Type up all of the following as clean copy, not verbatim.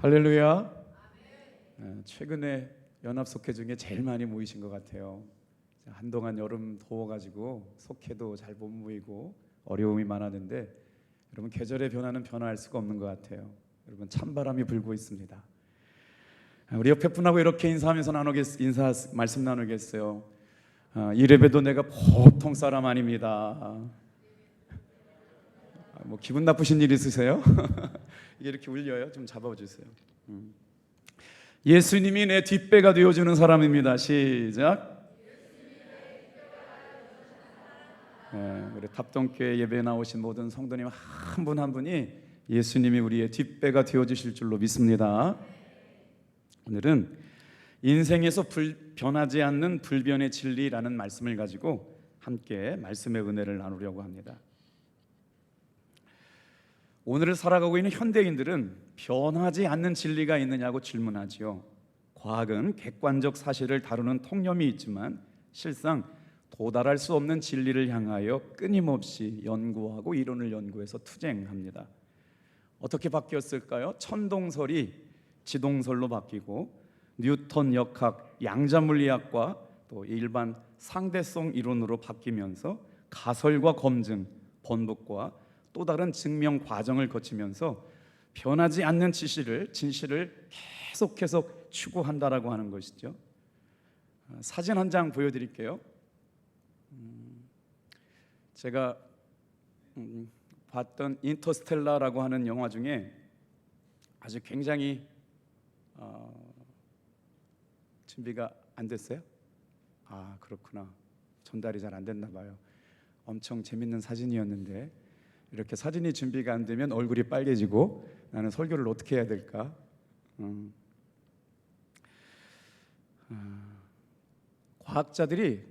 할렐루야. 최근에 연합속회 중에 제일 많이 모이신 것 같아요. 한동안 여름 더워가지고 속회도 잘 못 모이고 어려움이 많았는데 여러분, 계절의 변화는 변화할 수가 없는 것 같아요. 여러분, 찬바람이 불고 있습니다. 우리 옆에 분하고 이렇게 인사하면서 말씀 나누겠어요. 이래봬도 내가 보통 사람 아닙니다. 뭐 기분 나쁘신 일 있으세요? 이게 이렇게 울려요? 좀 잡아주세요. 예수님이 내 뒷배가 되어주는 사람입니다. 시작. 우리 탑동교회 예배에 나오신 모든 성도님 한 분 한 분이 예수님이 우리의 뒷배가 되어주실 줄로 믿습니다. 오늘은 인생에서 변하지 않는 불변의 진리라는 말씀을 가지고 함께 말씀의 은혜를 나누려고 합니다. 오늘을 살아가고 있는 현대인들은 변하지 않는 진리가 있느냐고 질문하지요. 과학은 객관적 사실을 다루는 통념이 있지만 실상 도달할 수 없는 진리를 향하여 끊임없이 연구하고 이론을 연구해서 투쟁합니다. 어떻게 바뀌었을까요? 천동설이 지동설로 바뀌고 뉴턴 역학, 양자물리학과 또 일반 상대성 이론으로 바뀌면서 가설과 검증, 번복과 또 다른 증명 과정을 거치면서 변하지 않는 진실을 계속해서 추구한다라고 하는 것이죠. 사진 한 장 보여드릴게요. 제가 봤던 인터스텔라라고 하는 영화 중에 아주 굉장히 준비가 안 됐어요? 아, 그렇구나. 전달이 잘 안 됐나 봐요. 엄청 재밌는 사진이었는데 이렇게 사진이 준비가 안 되면 얼굴이 빨개지고 나는 설교를 어떻게 해야 될까? 과학자들이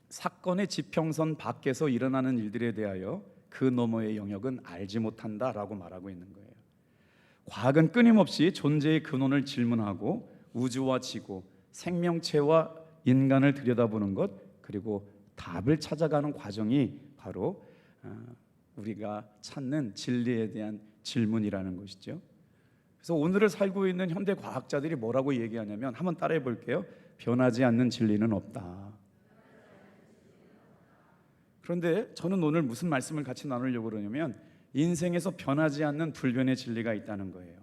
사건의 지평선 밖에서 일어나는 일들에 대하여 그 너머의 영역은 알지 못한다라고 말하고 있는 거예요. 과학은 끊임없이 존재의 근원을 질문하고 우주와 지구, 생명체와 인간을 들여다보는 것, 그리고 답을 찾아가는 과정이 바로 우리가 찾는 진리에 대한 질문이라는 것이죠. 그래서 오늘을 살고 있는 현대 과학자들이 뭐라고 얘기하냐면, 한번 따라해 볼게요. 변하지 않는 진리는 없다. 그런데 저는 오늘 무슨 말씀을 같이 나누려고 그러냐면, 인생에서 변하지 않는 불변의 진리가 있다는 거예요.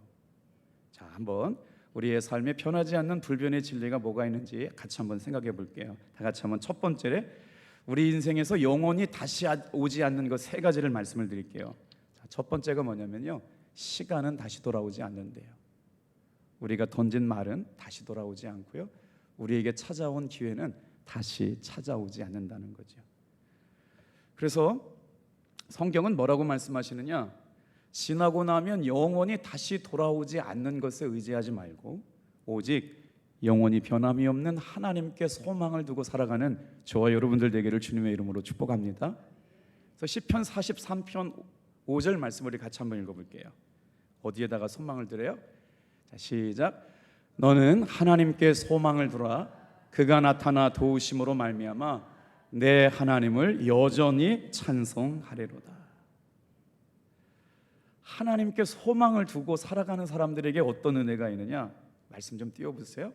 자, 한번 우리의 삶에 변하지 않는 불변의 진리가 뭐가 있는지 같이 한번 생각해 볼게요. 다 같이 한번 첫 번째로 우리 인생에서 영원히 다시 오지 않는 것 세 가지를 말씀을 드릴게요. 첫 번째가 뭐냐면요, 시간은 다시 돌아오지 않는데요. 우리가 던진 말은 다시 돌아오지 않고요, 우리에게 찾아온 기회는 다시 찾아오지 않는다는 거죠. 그래서 성경은 뭐라고 말씀하시느냐, 지나고 나면 영원히 다시 돌아오지 않는 것에 의지하지 말고 오직 영원히 변함이 없는 하나님께 소망을 두고 살아가는 저와 여러분들 되기를 주님의 이름으로 축복합니다. 그래서 시편 43편 5절 말씀을 우리 같이 한번 읽어볼게요. 어디에다가 소망을 두래요? 자, 시작. 너는 하나님께 소망을 두라. 그가 나타나 도우심으로 말미암아 내 하나님을 여전히 찬송하리로다. 하나님께 소망을 두고 살아가는 사람들에게 어떤 은혜가 있느냐? 말씀 좀 띄워보세요.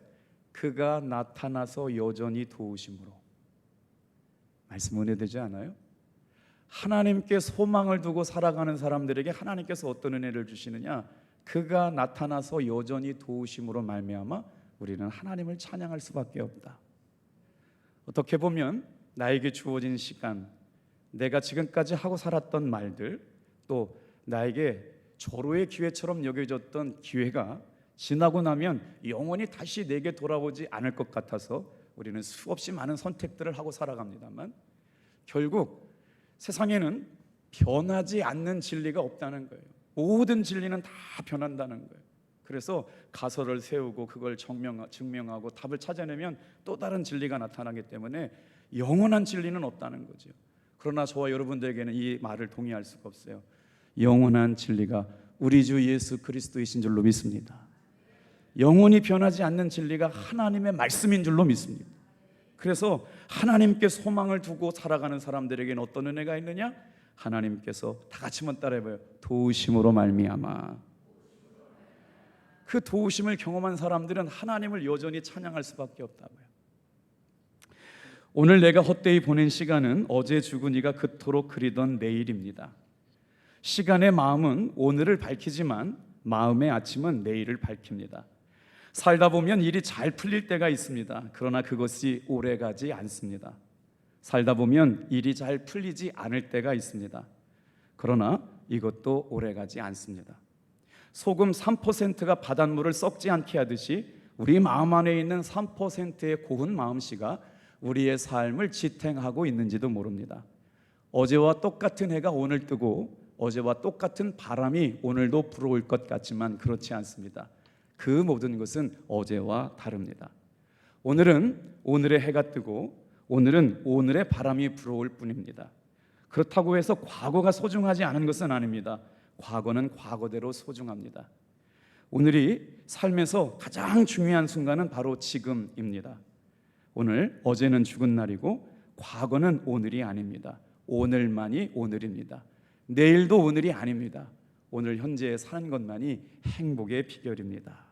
그가 나타나서 여전히 도우심으로. 말씀 은혜되지 않아요? 하나님께 소망을 두고 살아가는 사람들에게 하나님께서 어떤 은혜를 주시느냐? 그가 나타나서 여전히 도우심으로 말미암아 우리는 하나님을 찬양할 수밖에 없다. 어떻게 보면 나에게 주어진 시간, 내가 지금까지 하고 살았던 말들, 또 나에게 절호의 기회처럼 여겨졌던 기회가 지나고 나면 영원히 다시 내게 돌아오지 않을 것 같아서 우리는 수없이 많은 선택들을 하고 살아갑니다만, 결국 세상에는 변하지 않는 진리가 없다는 거예요. 모든 진리는 다 변한다는 거예요. 그래서 가설을 세우고 그걸 증명하고 답을 찾아내면 또 다른 진리가 나타나기 때문에 영원한 진리는 없다는 거죠. 그러나 저와 여러분들에게는 이 말을 동의할 수가 없어요. 영원한 진리가 우리 주 예수 그리스도이신 줄로 믿습니다. 영원히 변하지 않는 진리가 하나님의 말씀인 줄로 믿습니다. 그래서 하나님께 소망을 두고 살아가는 사람들에게는 어떤 은혜가 있느냐? 하나님께서 다 같이 한번 따라해봐요. 도우심으로 말미암아 그 도우심을 경험한 사람들은 하나님을 여전히 찬양할 수밖에 없다고요. 오늘 내가 헛되이 보낸 시간은 어제 죽은 이가 그토록 그리던 내일입니다. 시간의 마음은 오늘을 밝히지만 마음의 아침은 내일을 밝힙니다. 살다 보면 일이 잘 풀릴 때가 있습니다. 그러나 그것이 오래가지 않습니다. 살다 보면 일이 잘 풀리지 않을 때가 있습니다. 그러나 이것도 오래가지 않습니다. 소금 3%가 바닷물을 썩지 않게 하듯이 우리 마음 안에 있는 3%의 고운 마음씨가 우리의 삶을 지탱하고 있는지도 모릅니다. 어제와 똑같은 해가 오늘 뜨고 어제와 똑같은 바람이 오늘도 불어올 것 같지만 그렇지 않습니다. 그 모든 것은 어제와 다릅니다. 오늘은 오늘의 해가 뜨고 오늘은 오늘의 바람이 불어올 뿐입니다. 그렇다고 해서 과거가 소중하지 않은 것은 아닙니다. 과거는 과거대로 소중합니다. 오늘이 삶에서 가장 중요한 순간은 바로 지금입니다. 오늘, 어제는 죽은 날이고 과거는 오늘이 아닙니다. 오늘만이 오늘입니다. 내일도 오늘이 아닙니다. 오늘 현재에 사는 것만이 행복의 비결입니다.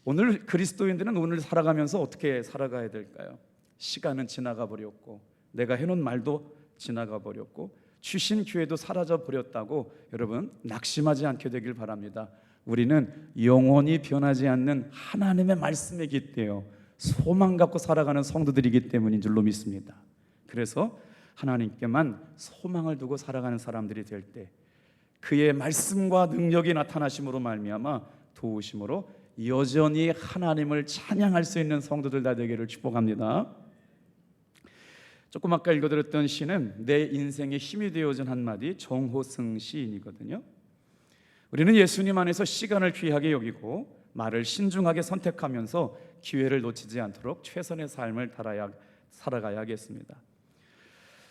오늘 그리스도인들은 오늘 살아가면서 어떻게 살아가야 될까요? 시간은 지나가 버렸고 내가 해놓은 말도 지나가 버렸고 주신 기회도 사라져 버렸다고 여러분 낙심하지 않게 되길 바랍니다. 우리는 영원히 변하지 않는 하나님의 말씀에 깃대어 소망 갖고 살아가는 성도들이기 때문인 줄로 믿습니다. 그래서 하나님께만 소망을 두고 살아가는 사람들이 될 때 그의 말씀과 능력이 나타나심으로 말미암아 도우심으로 여전히 하나님을 찬양할 수 있는 성도들 다 되기를 축복합니다. 조금 아까 읽어드렸던 시는 내 인생의 힘이 되어준 한마디 정호승 시인이거든요. 우리는 예수님 안에서 시간을 귀하게 여기고 말을 신중하게 선택하면서 기회를 놓치지 않도록 최선의 삶을 살아가야겠습니다.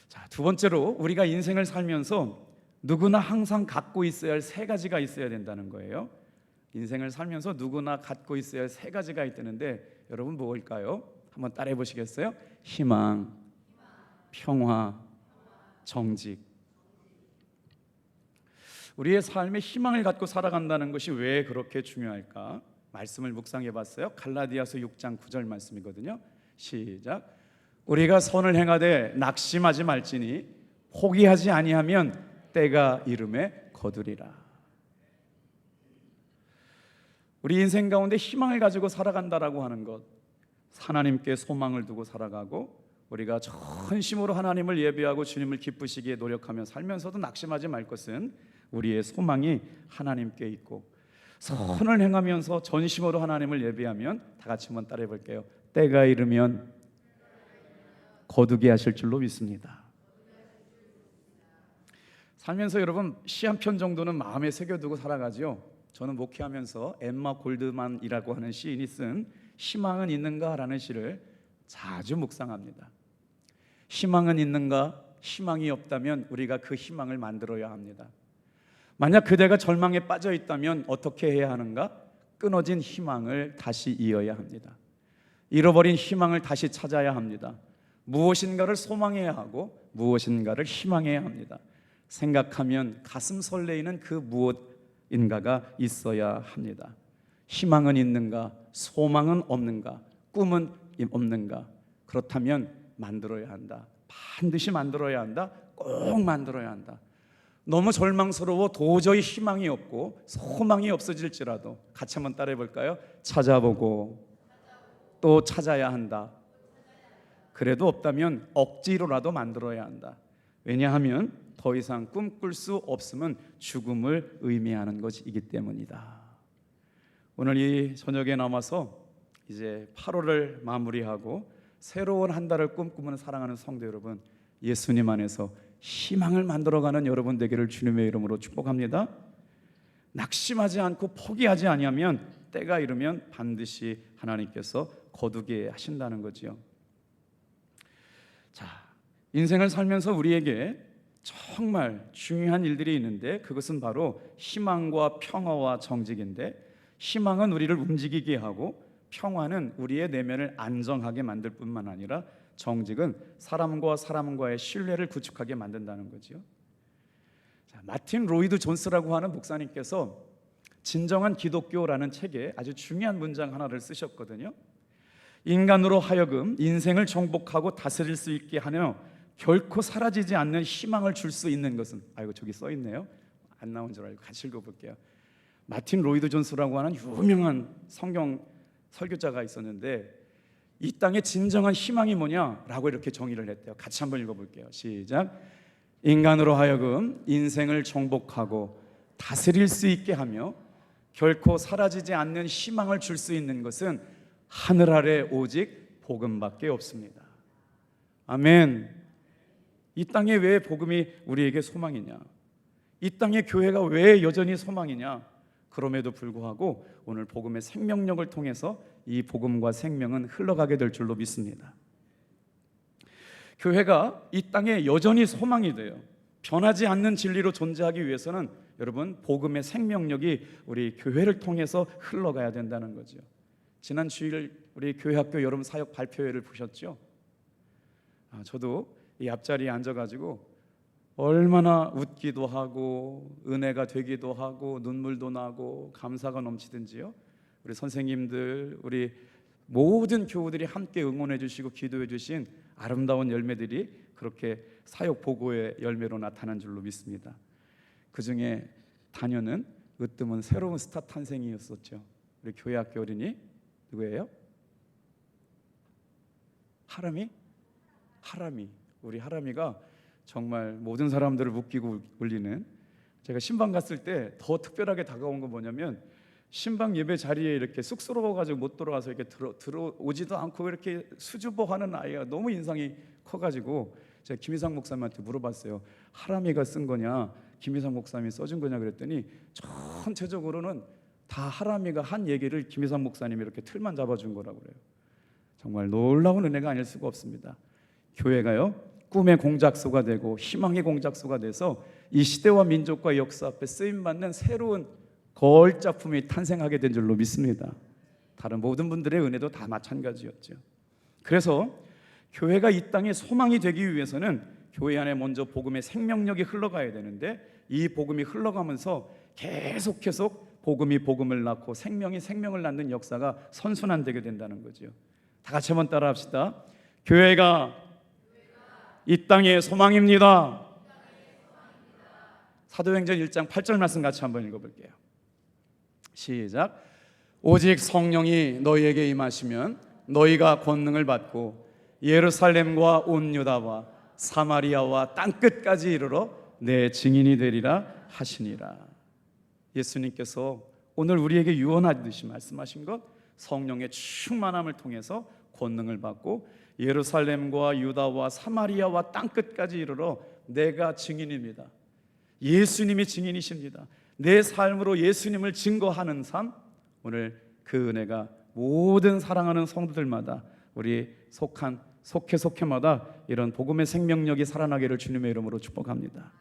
자, 두 번째로 우리가 인생을 살면서 누구나 항상 갖고 있어야 할 세 가지가 있어야 된다는 거예요. 인생을 살면서 누구나 갖고 있어야 할 세 가지가 있다는데 여러분 뭘까요? 한번 따라해 보시겠어요? 희망, 평화, 정직. 우리의 삶에 희망을 갖고 살아간다는 것이 왜 그렇게 중요할까? 말씀을 묵상해 봤어요. 갈라디아서 6장 9절 말씀이거든요. 시작. 우리가 선을 행하되 낙심하지 말지니 포기하지 아니하면 때가 이름에 거두리라. 우리 인생 가운데 희망을 가지고 살아간다라고 하는 것, 하나님께 소망을 두고 살아가고 우리가 전심으로 하나님을 예배하고 주님을 기쁘시기에 노력하며 살면서도 낙심하지 말 것은 우리의 소망이 하나님께 있고 선을 행하면서 전심으로 하나님을 예배하면 다 같이 한번 따라해 볼게요. 때가 이르면 거두게 하실 줄로 믿습니다. 살면서 여러분 시 한 편 정도는 마음에 새겨두고 살아가지요. 저는 목회하면서 엠마 골드만이라고 하는 시인이 쓴 희망은 있는가라는 시를 자주 묵상합니다. 희망은 있는가? 희망이 없다면 우리가 그 희망을 만들어야 합니다. 만약 그대가 절망에 빠져 있다면 어떻게 해야 하는가? 끊어진 희망을 다시 이어야 합니다. 잃어버린 희망을 다시 찾아야 합니다. 무엇인가를 소망해야 하고 무엇인가를 희망해야 합니다. 생각하면 가슴 설레이는 그 무엇인가가 있어야 합니다. 희망은 있는가? 소망은 없는가? 꿈은 없는가? 그렇다면 만들어야 한다. 반드시 만들어야 한다. 꼭 만들어야 한다. 너무 절망스러워 도저히 희망이 없고 소망이 없어질지라도 같이 한번 따라해 볼까요? 찾아보고 또 찾아야 한다. 그래도 없다면 억지로라도 만들어야 한다. 왜냐하면 더 이상 꿈꿀 수 없음은 죽음을 의미하는 것이기 때문이다. 오늘 이 저녁에 남아서 이제 8월을 마무리하고 새로운 한 달을 꿈꾸는 사랑하는 성도 여러분, 예수님 안에서 희망을 만들어가는 여러분 되기를 주님의 이름으로 축복합니다. 낙심하지 않고 포기하지 아니하면 때가 이르면 반드시 하나님께서 거두게 하신다는 거지요. 자, 인생을 살면서 우리에게 정말 중요한 일들이 있는데 그것은 바로 희망과 평화와 정직인데, 희망은 우리를 움직이게 하고 평화는 우리의 내면을 안정하게 만들 뿐만 아니라 정직은 사람과 사람과의 신뢰를 구축하게 만든다는 거죠. 자, 마틴 로이드 존스라고 하는 목사님께서 진정한 기독교라는 책에 아주 중요한 문장 하나를 쓰셨거든요. 인간으로 하여금 인생을 정복하고 다스릴 수 있게 하며 결코 사라지지 않는 희망을 줄 수 있는 것은, 아이고 저기 써 있네요. 안 나온 줄 알고 같이 읽어볼게요. 마틴 로이드 존스라고 하는 유명한 성경 설교자가 있었는데, 이 땅의 진정한 희망이 뭐냐라고 이렇게 정의를 했대요. 같이 한번 읽어볼게요. 시작. 인간으로 하여금 인생을 정복하고 다스릴 수 있게 하며 결코 사라지지 않는 희망을 줄 수 있는 것은 하늘 아래 오직 복음밖에 없습니다. 아멘. 이 땅에 왜 복음이 우리에게 소망이냐? 이 땅의 교회가 왜 여전히 소망이냐? 그럼에도 불구하고 오늘 복음의 생명력을 통해서 이 복음과 생명은 흘러가게 될 줄로 믿습니다. 교회가 이 땅에 여전히 소망이 돼요. 변하지 않는 진리로 존재하기 위해서는 여러분, 복음의 생명력이 우리 교회를 통해서 흘러가야 된다는 거죠. 지난 주일 우리 교회학교 여름 사역 발표회를 보셨죠? 저도 이 앞자리에 앉아가지고 얼마나 웃기도 하고 은혜가 되기도 하고 눈물도 나고 감사가 넘치든지요. 우리 선생님들, 우리 모든 교우들이 함께 응원해 주시고 기도해 주신 아름다운 열매들이 그렇게 사역 보고의 열매로 나타난 줄로 믿습니다. 그 중에 단연은 으뜸은 새로운 스타 탄생이었었죠. 우리 교회학교 어린이 누구예요? 하람이? 우리 하람이가 정말 모든 사람들을 웃기고 울리는, 제가 신방 갔을 때 더 특별하게 다가온 건 뭐냐면, 신방 예배 자리에 이렇게 쑥스러워가지고 못 들어와서 이렇게 들어오지도 않고 이렇게 수줍어하는 아이가 너무 인상이 커가지고 제가 김희상 목사님한테 물어봤어요. 하람이가 쓴 거냐, 김희상 목사님이 써준 거냐 그랬더니 전체적으로는 다 하람이가 한 얘기를 김희상 목사님이 이렇게 틀만 잡아준 거라고 그래요. 정말 놀라운 은혜가 아닐 수가 없습니다. 교회가요, 꿈의 공작소가 되고 희망의 공작소가 돼서 이 시대와 민족과 역사 앞에 쓰임받는 새로운 거울 작품이 탄생하게 된 줄로 믿습니다. 다른 모든 분들의 은혜도 다 마찬가지였죠. 그래서 교회가 이 땅에 소망이 되기 위해서는 교회 안에 먼저 복음의 생명력이 흘러가야 되는데, 이 복음이 흘러가면서 계속 복음이 복음을 낳고 생명이 생명을 낳는 역사가 선순환되게 된다는 거죠. 다 같이 한번 따라합시다. 교회가 이 땅의 소망입니다. 사도행전 1장 8절 말씀 같이 한번 읽어볼게요. 시작. 오직 성령이 너희에게 임하시면 너희가 권능을 받고 예루살렘과 온 유다와 사마리아와 땅끝까지 이르러 내 증인이 되리라 하시니라. 예수님께서 오늘 우리에게 유언하듯이 말씀하신 것, 성령의 충만함을 통해서 권능을 받고 예루살렘과 유다와 사마리아와 땅끝까지 이르러 내가 증인입니다. 예수님이 증인이십니다. 내 삶으로 예수님을 증거하는 삶, 오늘 그 은혜가 모든 사랑하는 성도들마다, 우리 속해마다 이런 복음의 생명력이 살아나기를 주님의 이름으로 축복합니다.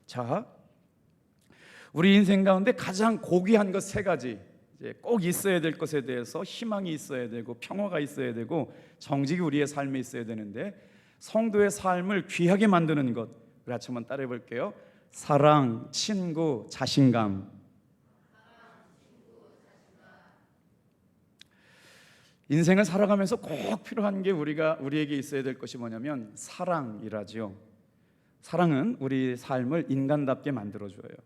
자, 우리 인생 가운데 가장 고귀한 것 세 가지, 이제 꼭 있어야 될 것에 대해서 희망이 있어야 되고 평화가 있어야 되고 정직이 우리의 삶에 있어야 되는데, 성도의 삶을 귀하게 만드는 것, 우리 같이 한번 따라해 볼게요. 사랑, 친구, 자신감. 인생을 살아가면서 꼭 필요한 게 우리에게 있어야 될 것이 뭐냐면 사랑이라지요. 사랑은 우리 삶을 인간답게 만들어줘요.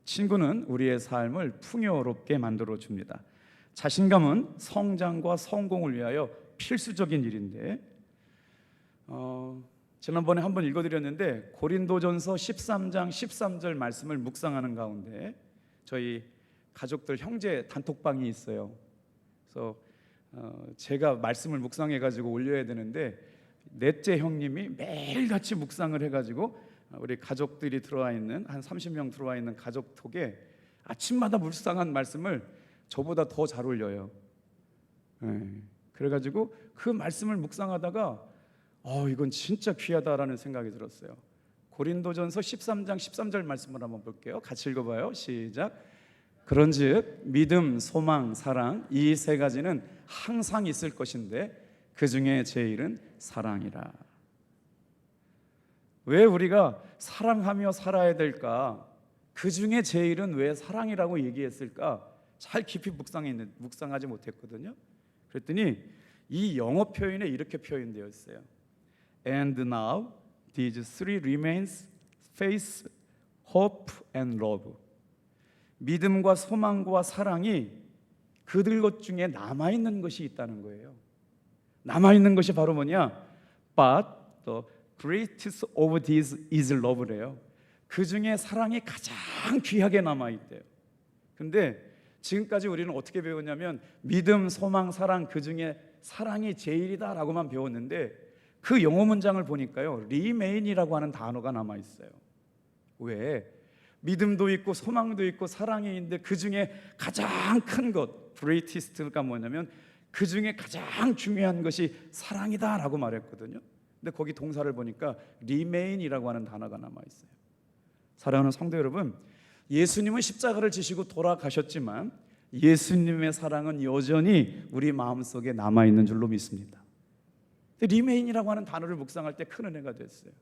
친구는 우리의 삶을 풍요롭게 만들어줍니다. 자신감은 성장과 성공을 위하여 필수적인 일인데, 지난번에 한번 읽어드렸는데 고린도전서 13장 13절 말씀을 묵상하는 가운데 저희 가족들 형제 단톡방이 있어요. 그래서 제가 말씀을 묵상해가지고 올려야 되는데 넷째 형님이 매일같이 묵상을 해가지고 우리 가족들이 들어와 있는 한 30명 들어와 있는 가족톡에 아침마다 묵상한 말씀을 저보다 더 잘 올려요. 그래가지고 그 말씀을 묵상하다가 이건 진짜 귀하다라는 생각이 들었어요. 고린도전서 13장 13절 말씀을 한번 볼게요. 같이 읽어봐요. 시작. 그런즉 믿음, 소망, 사랑, 이 세 가지는 항상 있을 것인데 그 중에 제일은 사랑이라. 왜 우리가 사랑하며 살아야 될까? 그 중에 제일은 왜 사랑이라고 얘기했을까? 잘 깊이 묵상하지 못했거든요. 그랬더니 이 영어 표현에 이렇게 표현되어 있어요. And now these three remains: faith, hope, and love. 믿음과 소망과 사랑이 그들 것 중에 남아있는 것이 있다는 거예요. 남아있는 것이 바로 뭐냐? But the greatest of these is love래요. 그 중에 사랑이 가장 귀하게 남아있대요. 근데 지금까지 우리는 어떻게 배웠냐면 믿음, 소망, 사랑, 그 중에 사랑이 제일이다 라고만 배웠는데 그 영어 문장을 보니까요, remain이라고 하는 단어가 남아있어요. 왜? 믿음도 있고 소망도 있고 사랑이 있는데 그 중에 가장 큰 것, greatest가 뭐냐면 그 중에 가장 중요한 것이 사랑이다 라고 말했거든요. 근데 거기 동사를 보니까 remain이라고 하는 단어가 남아있어요. 사랑하는 성도 여러분, 예수님은 십자가를 지시고 돌아가셨지만 예수님의 사랑은 여전히 우리 마음속에 남아있는 줄로 믿습니다. remain이라고 하는 단어를 묵상할 때 큰 은혜가 됐어요.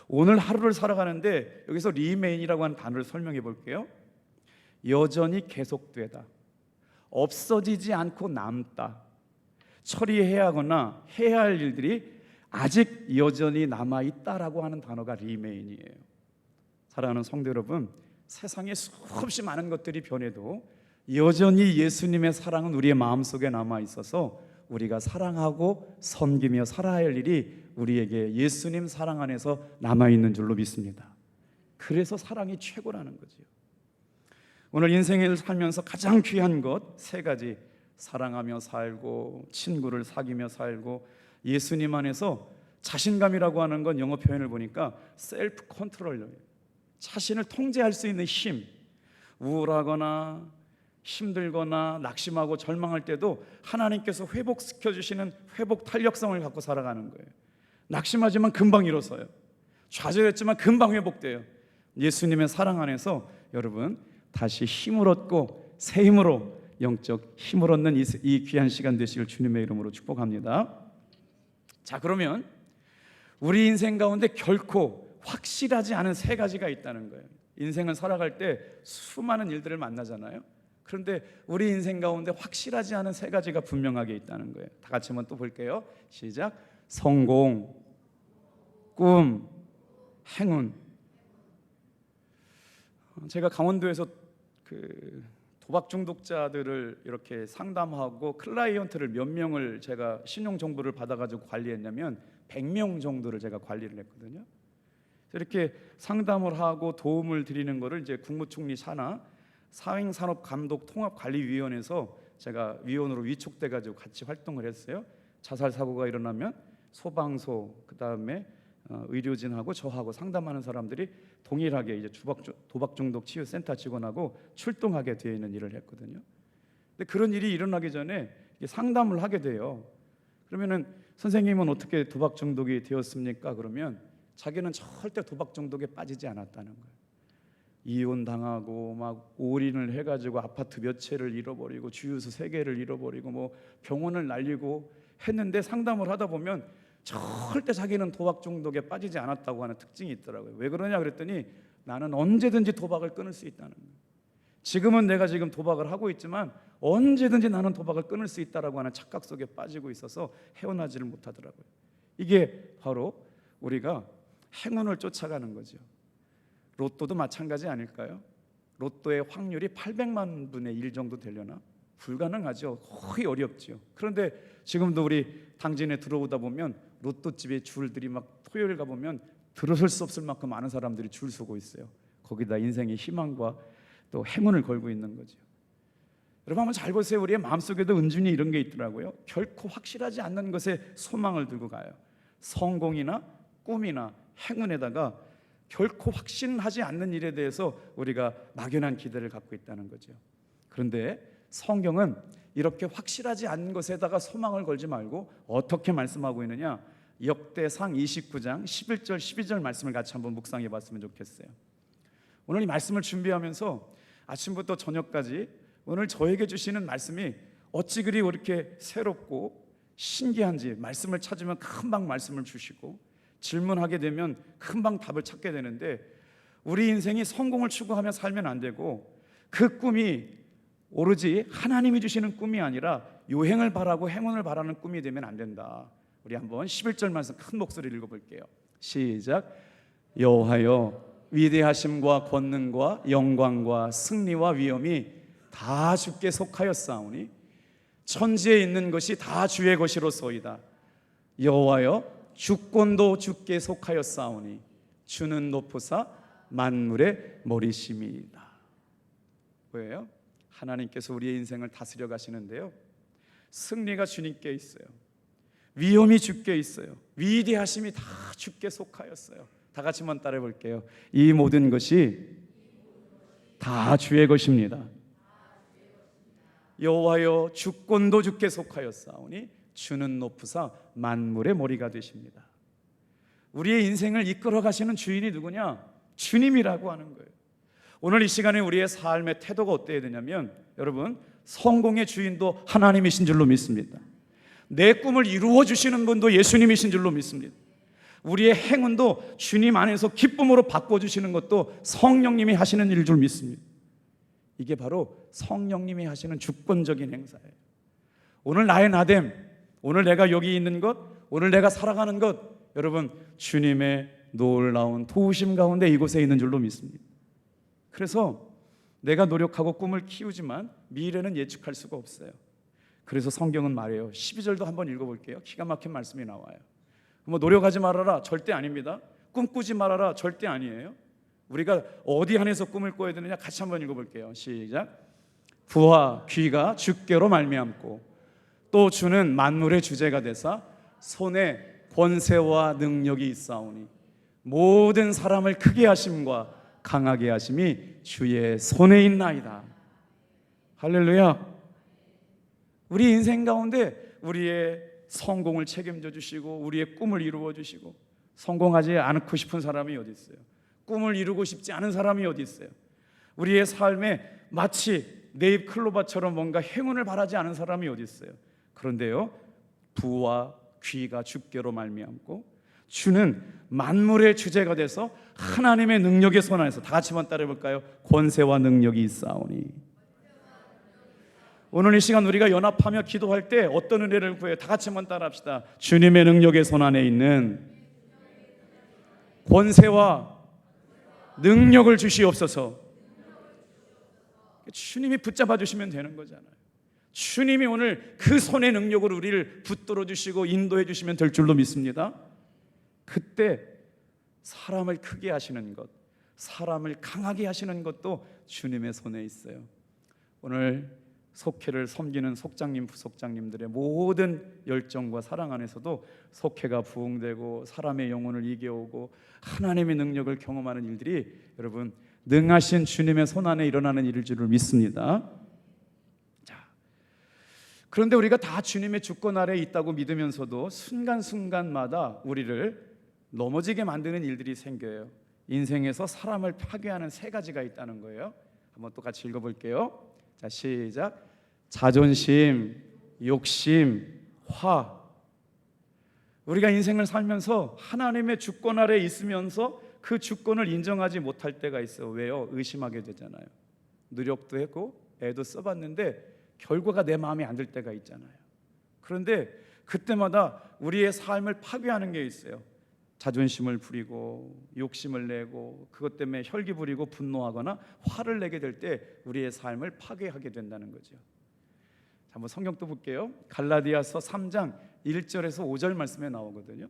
오늘 하루를 살아가는데 여기서 remain이라고 하는 단어를 설명해 볼게요. 여전히 계속되다, 없어지지 않고 남다, 처리해야 하거나 해야 할 일들이 아직 여전히 남아있다라고 하는 단어가 remain이에요. 사랑하는 성도 여러분, 세상에 수없이 많은 것들이 변해도 여전히 예수님의 사랑은 우리의 마음속에 남아있어서 우리가 사랑하고 섬기며 살아야 할 일이 우리에게 예수님 사랑 안에서 남아있는 줄로 믿습니다. 그래서 사랑이 최고라는 거죠. 오늘 인생을 살면서 가장 귀한 것 세 가지, 사랑하며 살고 친구를 사귀며 살고 예수님 안에서 자신감이라고 하는 건 영어 표현을 보니까 셀프 컨트롤이에요. 자신을 통제할 수 있는 힘. 우울하거나 힘들거나 낙심하고 절망할 때도 하나님께서 회복시켜 주시는 회복 탄력성을 갖고 살아가는 거예요. 낙심하지만 금방 일어서요. 좌절했지만 금방 회복돼요. 예수님의 사랑 안에서 여러분 다시 힘을 얻고 새 힘으로 영적 힘을 얻는 이 귀한 시간 되시길 주님의 이름으로 축복합니다. 자, 그러면 우리 인생 가운데 결코 확실하지 않은 세 가지가 있다는 거예요. 인생을 살아갈 때 수많은 일들을 만나잖아요. 그런데 우리 인생 가운데 확실하지 않은 세 가지가 분명하게 있다는 거예요. 다 같이 한번 또 볼게요. 시작. 성공, 꿈, 행운. 제가 강원도에서 도박 중독자들을 이렇게 상담하고 클라이언트를 몇 명을 제가 신용 정보를 받아가지고 관리했냐면 100명 정도를 제가 관리를 했거든요. 이렇게 상담을 하고 도움을 드리는 거를 이제 국무총리 산하 사행산업감독통합관리위원회에서 제가 위원으로 위촉돼 가지고 같이 활동을 했어요. 자살 사고가 일어나면 소방서, 그다음에 의료진하고 저하고 상담하는 사람들이 동일하게 이제 도박 중독 치유 센터 직원하고 출동하게 되어 있는 일을 했거든요. 근데 그런 일이 일어나기 전에 상담을 하게 돼요. 그러면은 선생님은 어떻게 도박 중독이 되었습니까? 그러면 자기는 절대 도박 중독에 빠지지 않았다는 거예요. 이혼 당하고 막 올인을 해가지고 아파트 몇 채를 잃어버리고 주유소 3개를 잃어버리고 뭐 병원을 날리고 했는데 상담을 하다 보면 절대 자기는 도박 중독에 빠지지 않았다고 하는 특징이 있더라고요. 왜 그러냐 그랬더니 나는 언제든지 도박을 끊을 수 있다는 거예요. 지금은 내가 지금 도박을 하고 있지만 언제든지 나는 도박을 끊을 수 있다라고 하는 착각 속에 빠지고 있어서 헤어나지를 못하더라고요. 이게 바로 우리가 행운을 쫓아가는 거죠. 로또도 마찬가지 아닐까요? 로또의 확률이 800만 분의 1 정도 되려나? 불가능하죠. 거의 어렵죠. 그런데 지금도 우리 당진에 들어오다 보면 로또집에 줄들이 막 토요일 가보면 들어설 수 없을 만큼 많은 사람들이 줄 서고 있어요. 거기다 인생의 희망과 또 행운을 걸고 있는 거죠. 여러분 한번 잘 보세요. 우리의 마음속에도 은준히 이런 게 있더라고요. 결코 확실하지 않는 것에 소망을 두고 가요. 성공이나 꿈이나 행운에다가 결코 확신하지 않는 일에 대해서 우리가 막연한 기대를 갖고 있다는 거죠. 그런데 성경은 이렇게 확실하지 않은 것에다가 소망을 걸지 말고 어떻게 말씀하고 있느냐? 역대상 29장 11절 12절 말씀을 같이 한번 묵상해 봤으면 좋겠어요. 오늘 이 말씀을 준비하면서 아침부터 저녁까지 오늘 저에게 주시는 말씀이 어찌 그리 이렇게 새롭고 신기한지, 말씀을 찾으면 금방 말씀을 주시고 질문하게 되면 금방 답을 찾게 되는데 우리 인생이 성공을 추구하며 살면 안 되고, 그 꿈이 오로지 하나님이 주시는 꿈이 아니라 요행을 바라고 행운을 바라는 꿈이 되면 안 된다. 우리 한번 11절 말씀 큰 목소리를 읽어볼게요. 시작. 여호와여, 위대하심과 권능과 영광과 승리와 위엄이 다 주께 속하였사오니 천지에 있는 것이 다 주의 것이로소이다. 여호와여, 주권도 주께 속하였사오니 주는 높으사 만물의 머리심이다. 왜요? 하나님께서 우리의 인생을 다스려 가시는데요, 승리가 주님께 있어요. 위엄이 주께 있어요. 위대하심이 다 주께 속하였어요. 다 같이 한번 따라해 볼게요. 이 모든 것이 다 주의 것입니다. 여호와여, 주권도 주께 속하였사오니 주는 높으사 만물의 머리가 되십니다. 우리의 인생을 이끌어 가시는 주인이 누구냐? 주님이라고 하는 거예요. 오늘 이 시간에 우리의 삶의 태도가 어때야 되냐면, 여러분, 성공의 주인도 하나님이신 줄로 믿습니다. 내 꿈을 이루어 주시는 분도 예수님이신 줄로 믿습니다. 우리의 행운도 주님 안에서 기쁨으로 바꿔주시는 것도 성령님이 하시는 일 줄 믿습니다. 이게 바로 성령님이 하시는 주권적인 행사예요. 오늘 나의 나됨, 오늘 내가 여기 있는 것, 오늘 내가 살아가는 것, 여러분, 주님의 놀라운 도우심 가운데 이곳에 있는 줄로 믿습니다. 그래서 내가 노력하고 꿈을 키우지만 미래는 예측할 수가 없어요. 그래서 성경은 말해요. 12절도 한번 읽어볼게요. 기가 막힌 말씀이 나와요. 뭐 노력하지 말아라, 절대 아닙니다. 꿈꾸지 말아라, 절대 아니에요. 우리가 어디 안에서 꿈을 꿔야 되느냐, 같이 한번 읽어볼게요. 시작. 부와 귀가 주께로 말미암고 또 주는 만물의 주제가 되사 손에 권세와 능력이 있사오니 모든 사람을 크게 하심과 강하게 하심이 주의 손에 있나이다. 할렐루야. 우리 인생 가운데 우리의 성공을 책임져 주시고 우리의 꿈을 이루어 주시고, 성공하지 않고 싶은 사람이 어디 있어요? 꿈을 이루고 싶지 않은 사람이 어디 있어요? 우리의 삶에 마치 네잎 클로바처럼 뭔가 행운을 바라지 않은 사람이 어디 있어요? 그런데요, 부와 귀가 주께로 말미암고 주는 만물의 주제가 돼서 하나님의 능력의 손 안에서, 다 같이 한번 따라해 볼까요? 권세와 능력이 있사오니. 오늘 이 시간 우리가 연합하며 기도할 때 어떤 은혜를 구해요? 다 같이 한번 따라합시다. 주님의 능력의 손 안에 있는 권세와 능력을 주시옵소서. 주님이 붙잡아 주시면 되는 거잖아요. 주님이 오늘 그 손의 능력으로 우리를 붙들어 주시고 인도해 주시면 될 줄로 믿습니다. 그때 사람을 크게 하시는 것, 사람을 강하게 하시는 것도 주님의 손에 있어요. 오늘 속회를 섬기는 속장님, 부속장님들의 모든 열정과 사랑 안에서도 속회가 부흥되고 사람의 영혼을 이겨오고 하나님의 능력을 경험하는 일들이, 여러분, 능하신 주님의 손 안에 일어나는 일일 줄을 믿습니다. 자, 그런데 우리가 다 주님의 주권 아래에 있다고 믿으면서도 순간순간마다 우리를 넘어지게 만드는 일들이 생겨요. 인생에서 사람을 파괴하는 세 가지가 있다는 거예요. 한번 또 같이 읽어볼게요. 자, 시작. 자존심, 욕심, 화. 우리가 인생을 살면서 하나님의 주권 아래에 있으면서 그 주권을 인정하지 못할 때가 있어요. 왜요? 의심하게 되잖아요. 노력도 했고 애도 써봤는데 결과가 내 마음에 안 들 때가 있잖아요. 그런데 그때마다 우리의 삶을 파괴하는 게 있어요. 자존심을 부리고 욕심을 내고 그것 때문에 혈기 부리고 분노하거나 화를 내게 될 때 우리의 삶을 파괴하게 된다는 거죠. 한번 성경 또 볼게요. 갈라디아서 3장 1절에서 5절 말씀에 나오거든요.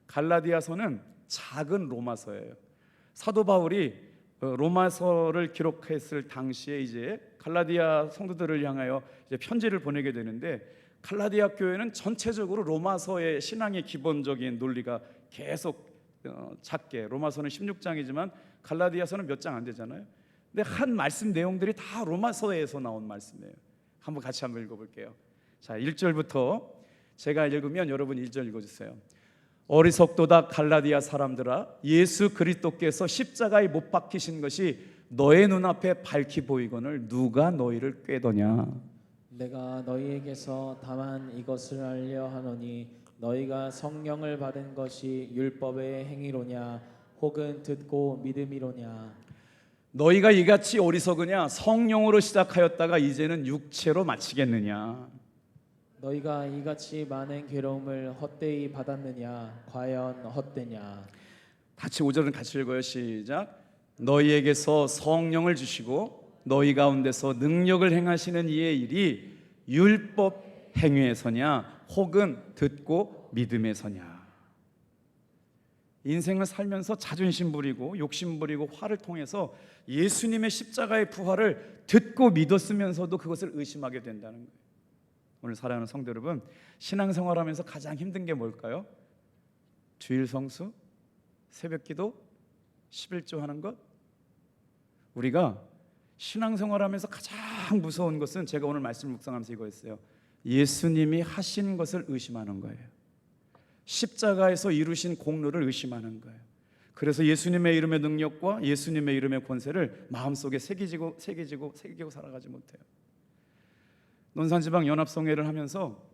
갈라디아서는 작은 로마서예요. 사도 바울이 로마서를 기록했을 당시에 이제 갈라디아 성도들을 향하여 이제 편지를 보내게 되는데, 갈라디아 교회는 전체적으로 로마서의 신앙의 기본적인 논리가 계속 작게, 로마서는 16장이지만 갈라디아서는 몇 장 안 되잖아요. 근데 한 말씀 내용들이 다 로마서에서 나온 말씀이에요. 한번 같이 한번 읽어볼게요. 자, 1절부터 제가 읽으면 여러분 1절 읽어주세요. 어리석도다 갈라디아 사람들아, 예수 그리스도께서 십자가에 못 박히신 것이 너의 눈앞에 밝히 보이거늘 누가 너희를 꾀더냐. 내가 너희에게서 다만 이것을 알려 하노니 너희가 성령을 받은 것이 율법의 행위로냐 혹은 듣고 믿음이로냐? 너희가 이같이 어리석으냐? 성령으로 시작하였다가 이제는 육체로 마치겠느냐? 너희가 이같이 많은 괴로움을 헛되이 받았느냐? 과연 헛되냐? 같이 5절은 같이 읽어요. 시작. 너희에게서 성령을 주시고 너희 가운데서 능력을 행하시는 이의 일이 율법 행위에서냐 혹은 듣고 믿음에서냐? 인생을 살면서 자존심 부리고 욕심 부리고 화를 통해서 예수님의 십자가의 부활을 듣고 믿었으면서도 그것을 의심하게 된다는 거예요. 오늘 사랑하는 성도 여러분, 신앙생활하면서 가장 힘든 게 뭘까요? 주일 성수, 새벽기도, 11조 하는 것. 우리가 신앙생활하면서 가장 무서운 것은 제가 오늘 말씀 묵상하면서 이거였어요. 예수님이 하신 것을 의심하는 거예요. 십자가에서 이루신 공로를 의심하는 거예요. 그래서 예수님의 이름의 능력과 예수님의 이름의 권세를 마음속에 새기고 살아가지 못해요. 논산지방연합성회를 하면서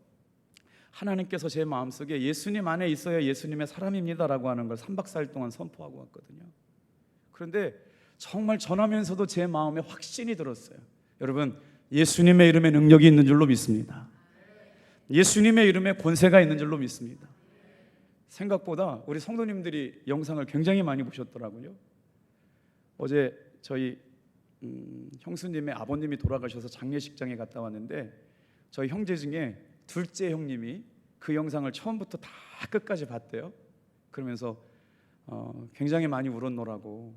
하나님께서 제 마음속에 예수님 안에 있어야 예수님의 사람입니다라고 하는 걸 3박 4일 동안 선포하고 왔거든요. 그런데 정말 전하면서도 제 마음에 확신이 들었어요. 여러분, 예수님의 이름에 능력이 있는 줄로 믿습니다. 예수님의 이름에 권세가 있는 줄로 믿습니다. 생각보다 우리 성도님들이 영상을 굉장히 많이 보셨더라고요. 어제 저희 형수님의 아버님이 돌아가셔서 장례식장에 갔다 왔는데 저희 형제 중에 둘째 형님이 그 영상을 처음부터 다 끝까지 봤대요. 그러면서 굉장히 많이 울었노라고,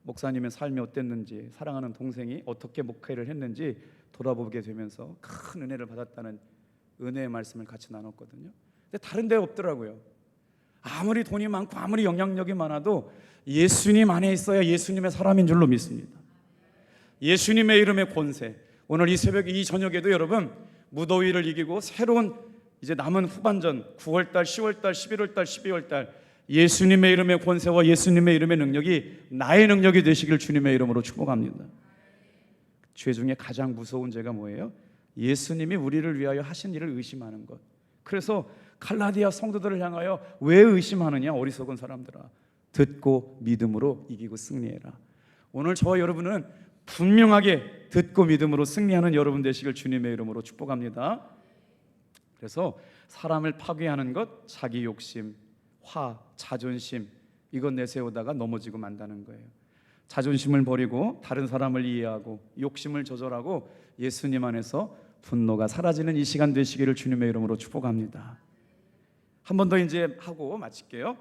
목사님의 삶이 어땠는지, 사랑하는 동생이 어떻게 목회를 했는지 돌아보게 되면서 큰 은혜를 받았다는 은혜의 말씀을 같이 나눴거든요. 근데 다른 데 없더라고요. 아무리 돈이 많고 아무리 영향력이 많아도 예수님 안에 있어야 예수님의 사람인 줄로 믿습니다. 예수님의 이름의 권세. 오늘 이 새벽 이 저녁에도 여러분 무더위를 이기고 새로운 이제 남은 후반전 9월달, 10월달, 11월달, 12월달 예수님의 이름의 권세와 예수님의 이름의 능력이 나의 능력이 되시길 주님의 이름으로 축복합니다. 죄 중에 가장 무서운 죄가 뭐예요? 예수님이 우리를 위하여 하신 일을 의심하는 것. 그래서 갈라디아 성도들을 향하여 왜 의심하느냐? 어리석은 사람들아, 듣고 믿음으로 이기고 승리해라. 오늘 저와 여러분은 분명하게 듣고 믿음으로 승리하는 여러분 되시길 주님의 이름으로 축복합니다. 그래서 사람을 파괴하는 것, 자기 욕심, 화, 자존심, 이것 내세우다가 넘어지고 만다는 거예요. 자존심을 버리고 다른 사람을 이해하고 욕심을 조절하고 예수님 안에서 분노가 사라지는 이 시간 되시기를 주님의 이름으로 축복합니다. 한 번 더 이제 하고 마칠게요.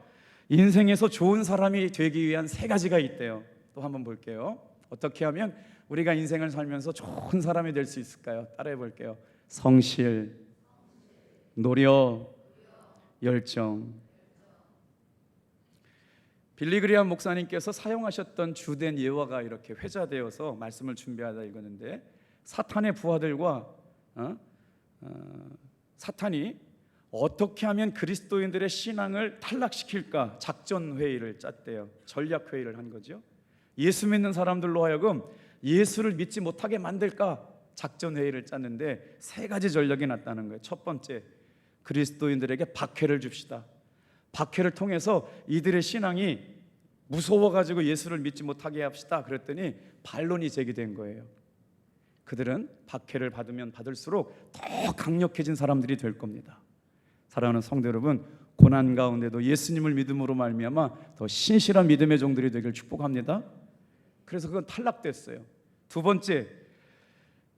인생에서 좋은 사람이 되기 위한 3가지가 있대요. 또 한번 볼게요. 어떻게 하면 우리가 인생을 살면서 좋은 사람이 될 수 있을까요? 따라해 볼게요. 성실, 노력, 열정. 빌리그리암 목사님께서 사용하셨던 주된 예화가 이렇게 회자되어서 말씀을 준비하다 읽었는데, 사탄의 부하들과 사탄이 어떻게 하면 그리스도인들의 신앙을 탈락시킬까 작전 회의를 짰대요. 전략 회의를 한 거죠. 예수 믿는 사람들로 하여금 예수를 믿지 못하게 만들까 작전 회의를 짰는데 3가지 전략이 났다는 거예요. 첫 번째, 그리스도인들에게 박해를 줍시다. 박해를 통해서 이들의 신앙이 무서워가지고 예수를 믿지 못하게 합시다. 그랬더니 반론이 제기된 거예요. 그들은 박해를 받으면 받을수록 더 강력해진 사람들이 될 겁니다. 사랑하는 성도 여러분, 고난 가운데도 예수님을 믿음으로 말미암아 더 신실한 믿음의 종들이 되길 축복합니다. 그래서 그건 탈락됐어요. 두 번째,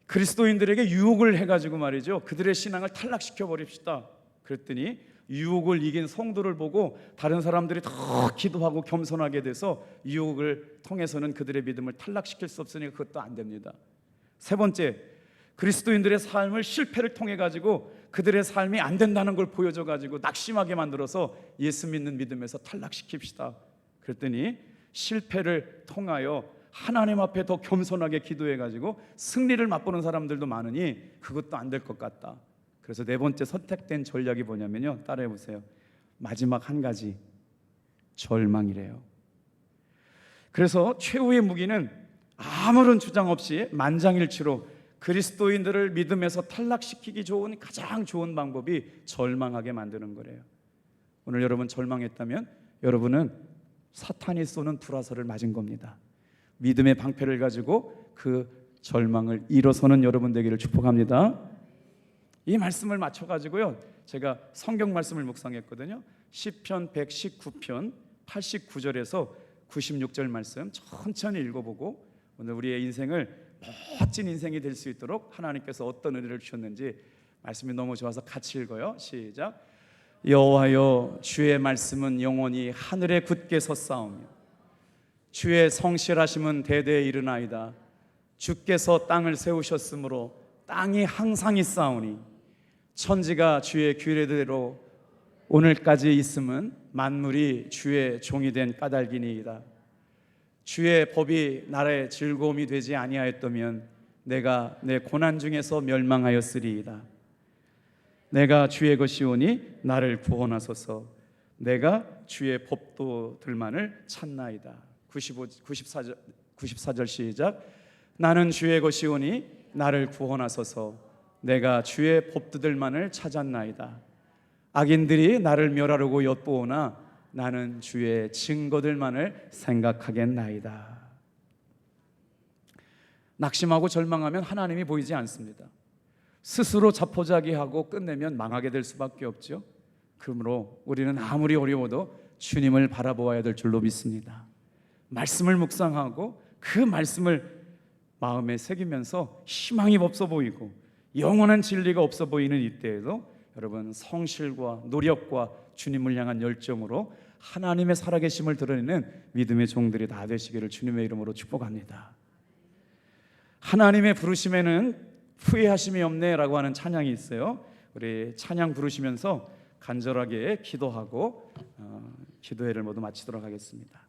그리스도인들에게 유혹을 해가지고 말이죠, 그들의 신앙을 탈락시켜 버립시다. 그랬더니 유혹을 이긴 성도를 보고 다른 사람들이 더 기도하고 겸손하게 돼서 유혹을 통해서는 그들의 믿음을 탈락시킬 수 없으니까 그것도 안 됩니다. 세 번째, 그리스도인들의 삶을 실패를 통해 가지고 그들의 삶이 안 된다는 걸 보여줘 가지고 낙심하게 만들어서 예수 믿는 믿음에서 탈락시킵시다. 그랬더니 실패를 통하여 하나님 앞에 더 겸손하게 기도해 가지고 승리를 맛보는 사람들도 많으니 그것도 안 될 것 같다. 그래서 4번째 선택된 전략이 뭐냐면요, 따라해 보세요. 마지막 한 가지, 절망이래요. 그래서 최후의 무기는 아무런 주장 없이 만장일치로 그리스도인들을 믿음에서 탈락시키기 좋은 가장 좋은 방법이 절망하게 만드는 거래요. 오늘 여러분 절망했다면 여러분은 사탄이 쏘는 불화살을 맞은 겁니다. 믿음의 방패를 가지고 그 절망을 일어서는 여러분 되기를 축복합니다. 이 말씀을 맞춰가지고요, 제가 성경 말씀을 묵상했거든요. 시편 119편 89절에서 96절 말씀 천천히 읽어보고 오늘 우리의 인생을 멋진 인생이 될 수 있도록 하나님께서 어떤 은혜를 주셨는지, 말씀이 너무 좋아서 같이 읽어요. 시작. 여호와여, 주의 말씀은 영원히 하늘에 굳게 섰사오며 주의 성실하심은 대대에 이르나이다. 주께서 땅을 세우셨으므로 땅이 항상 있사오니 천지가 주의 규례대로 오늘까지 있음은 만물이 주의 종이 된 까닭이니이다. 주의 법이 나의 즐거움이 되지 아니하였다면 내가 내 고난 중에서 멸망하였으리이다. 내가 주의 것이오니 나를 구원하소서. 내가 주의 법도들만을 찾나이다. 94절 시작. 나는 주의 것이오니 나를 구원하소서. 내가 주의 법도들만을 찾았나이다. 악인들이 나를 멸하려고 엿보오나 나는 주의 증거들만을 생각하겠나이다. 낙심하고 절망하면 하나님이 보이지 않습니다. 스스로 자포자기하고 끝내면 망하게 될 수밖에 없죠. 그러므로 우리는 아무리 어려워도 주님을 바라보아야 될 줄로 믿습니다. 말씀을 묵상하고 그 말씀을 마음에 새기면서 희망이 없어 보이고 영원한 진리가 없어 보이는 이때에도 여러분 성실과 노력과 주님을 향한 열정으로 하나님의 살아계심을 드러내는 믿음의 종들이 다 되시기를 주님의 이름으로 축복합니다. 하나님의 부르심에는 후회하심이 없네 라고 하는 찬양이 있어요. 우리 찬양 부르시면서 간절하게 기도하고 기도회를 모두 마치도록 하겠습니다.